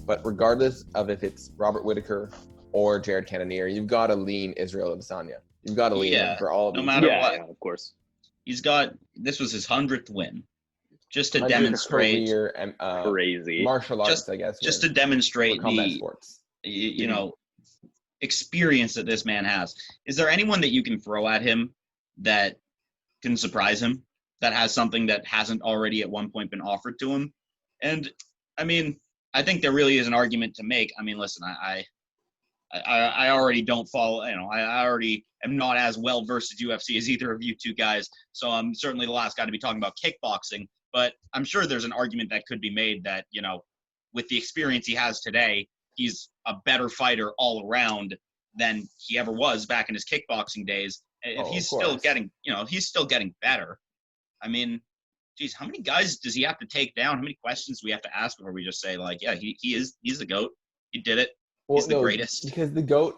but regardless of if it's Robert Whittaker or Jared Cannonier, you've got to lean Israel Adesanya. You've got to lean him for all of no these. matter what. Yeah, of course. This was his 100th win. Just to 100 demonstrate career, crazy martial arts, I guess. Just to demonstrate combat sports. You know, experience that this man has. Is there anyone that you can throw at him that can surprise him, that has something that hasn't already at one point been offered to him? And I mean, I think there really is an argument to make. I mean, listen, I already don't follow, I already am not as well versed as UFC as either of you two guys, so I'm certainly the last guy to be talking about kickboxing, but I'm sure there's an argument that could be made that, with the experience he has today, he's a better fighter all around than he ever was back in his kickboxing days. If he's still getting, he's still getting better. I mean, geez, how many guys does he have to take down? How many questions do we have to ask before we just say, like, yeah, he's the GOAT. He did it. He's the greatest.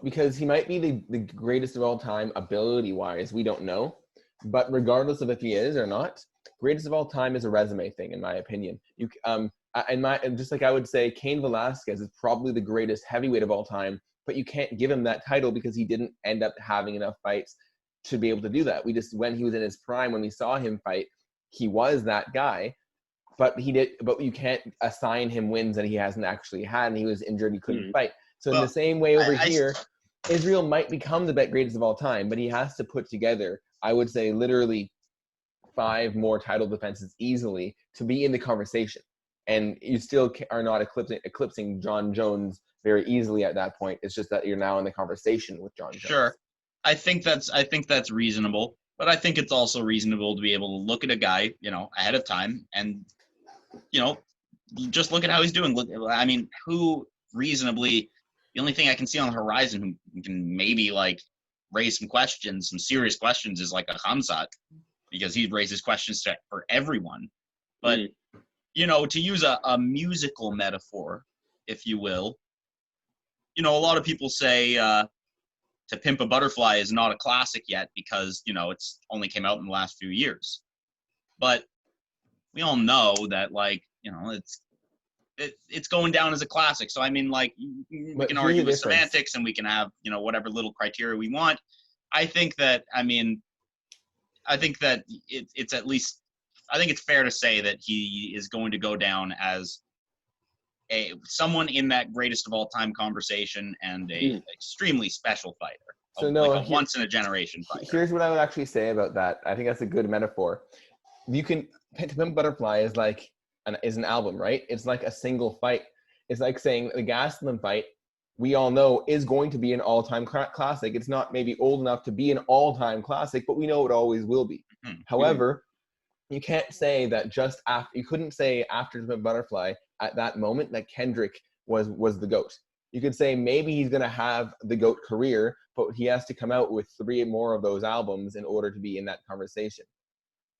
Because he might be the greatest of all time ability-wise. We don't know. But regardless of if he is or not, greatest of all time is a resume thing, in my opinion. Just like I would say, Cain Velasquez is probably the greatest heavyweight of all time, but you can't give him that title because he didn't end up having enough fights to be able to do that. When he was in his prime, when we saw him fight, he was that guy. But you can't assign him wins that he hasn't actually had, and he was injured, he couldn't fight. So in the same way over here, Israel might become the greatest of all time, but he has to put together, I would say, literally 5 more title defenses easily to be in the conversation. And you still are not eclipsing John Jones very easily at that point. It's just that you're now in the conversation with John Jones. Sure. I think that's reasonable, but I think it's also reasonable to be able to look at a guy, ahead of time and, just look at how he's doing. Look, I mean, who reasonably, the only thing I can see on the horizon who can maybe raise some serious questions is like a Khamzat, because he raises questions for everyone. But, to use a musical metaphor, if you will, a lot of people say To Pimp a Butterfly is not a classic yet because, it's only came out in the last few years. But we all know that, it's going down as a classic. So, I mean, we can argue with semantics and we can have, whatever little criteria we want. I think that it's at least, I think it's fair to say that he is going to go down as someone in that greatest of all time conversation and a extremely special fighter. So a once in a generation fighter. Here's what I would actually say about that. I think that's a good metaphor. To Pimp a Butterfly is an album, right? It's like a single fight. It's like saying the Gastelum fight, we all know, is going to be an all-time classic. It's not maybe old enough to be an all-time classic, but we know it always will be. However, you can't say that you couldn't say after The Butterfly at that moment that Kendrick was the GOAT. You could say maybe he's going to have the GOAT career, but he has to come out with 3 more of those albums in order to be in that conversation.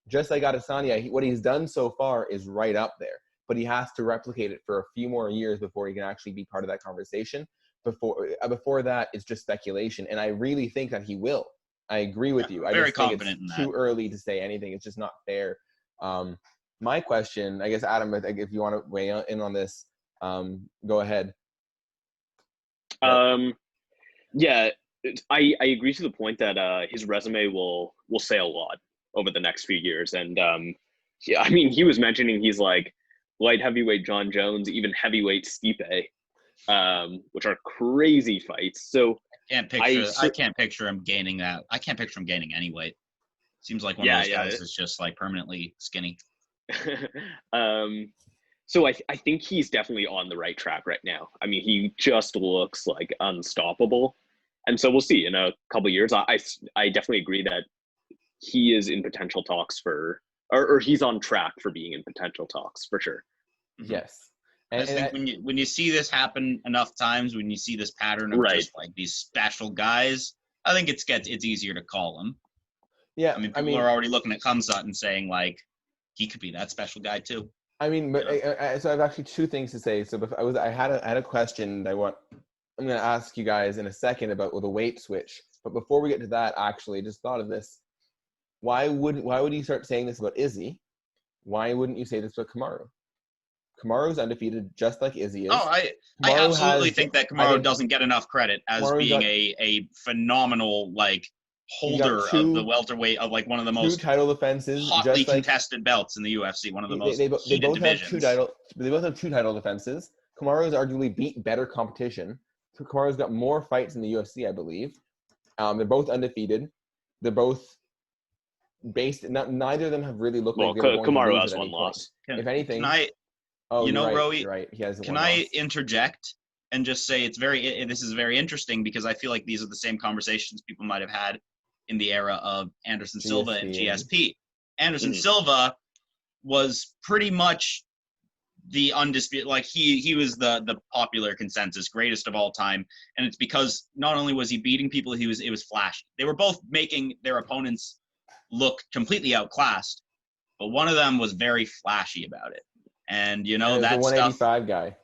Just like Adesanya, what he's done so far is right up there, but he has to replicate it for a few more years before he can actually be part of that conversation. Before that, it's just speculation, and I really think that he will. I agree with you. I very just think confident it's in too early to say anything. It's just not fair. My question, I guess, Adam, if you want to weigh in on this, go ahead. Yeah, I agree to the point that his resume will say a lot over the next few years. And I mean, he was mentioning he's like light heavyweight John Jones, even heavyweight Stipe, which are crazy fights. So I can't picture him gaining that. I can't picture him gaining any weight. Seems like one of those guys is just permanently skinny. So I think he's definitely on the right track right now. I mean, he just looks like unstoppable. And so we'll see in a couple of years. I definitely agree that he is in potential talks or he's on track for being in potential talks for sure. Yes. I think when you see this happen enough times, when you see this pattern of just these special guys, I think it's easier to call him. Yeah. I mean, people are already looking at Khamzat and saying he could be that special guy too. I mean, but so I have actually 2 things to say. So I had a question that I'm going to ask you guys in a second about the weight switch. But before we get to that, actually, just thought of this. Why would you start saying this about Izzy? Why wouldn't you say this about Kamaru? Kamaru's undefeated, just like Izzy is. Oh, I Kamaru absolutely has- think that I Kamaru think doesn't get enough credit as Kamaru's being got- a phenomenal holder of two- the welterweight of one of the two most title defenses, hotly just like contested belts in the UFC, one of the most they heated both have divisions. They both have two title defenses. Kamaru's arguably beat better competition. Kamaru's got more fights in the UFC, I believe. They're both undefeated. They're both based. Neither of them have really looked Well, like they were going to Kamaru lose has at one any point. loss. If anything, Can I, oh, you you're know, right. Rowie, You're right. He has can one I loss. interject and just say this is very interesting because I feel like these are the same conversations people might have had in the era of Anderson Silva and GSP. Anderson Silva was pretty much the undisputed, he was the popular consensus greatest of all time, and it's because not only was he beating people, it was flashy. They were both making their opponents look completely outclassed, but one of them was very flashy about it. And That that the stuff. 185 guy.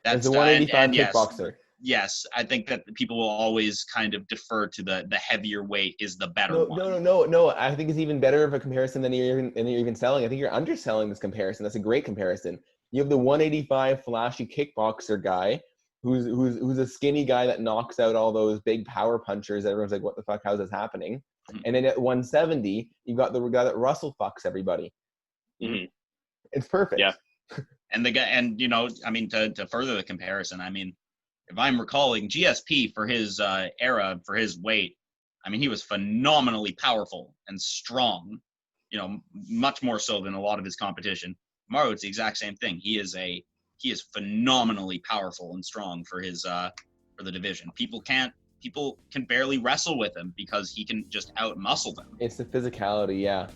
That's the 185 and yes, kickboxer. yes, I think that people will always kind of defer to the heavier weight is the better one. No. I think it's even better of a comparison than you're even selling. I think you're underselling this comparison. That's a great comparison. You have the 185 flashy kickboxer guy who's a skinny guy that knocks out all those big power punchers. Everyone's like, what the fuck? How's this happening? Mm-hmm. And then at 170, you've got the guy that Russell fucks everybody. Mm-hmm. It's perfect. Yeah. And the guy, and to further the comparison, if I'm recalling, GSP for his era, for his weight, he was phenomenally powerful and strong, much more so than a lot of his competition. Kamaru, it's the exact same thing. He is phenomenally powerful and strong for his for the division. People can barely wrestle with him because he can just out muscle them. It's the physicality, yeah.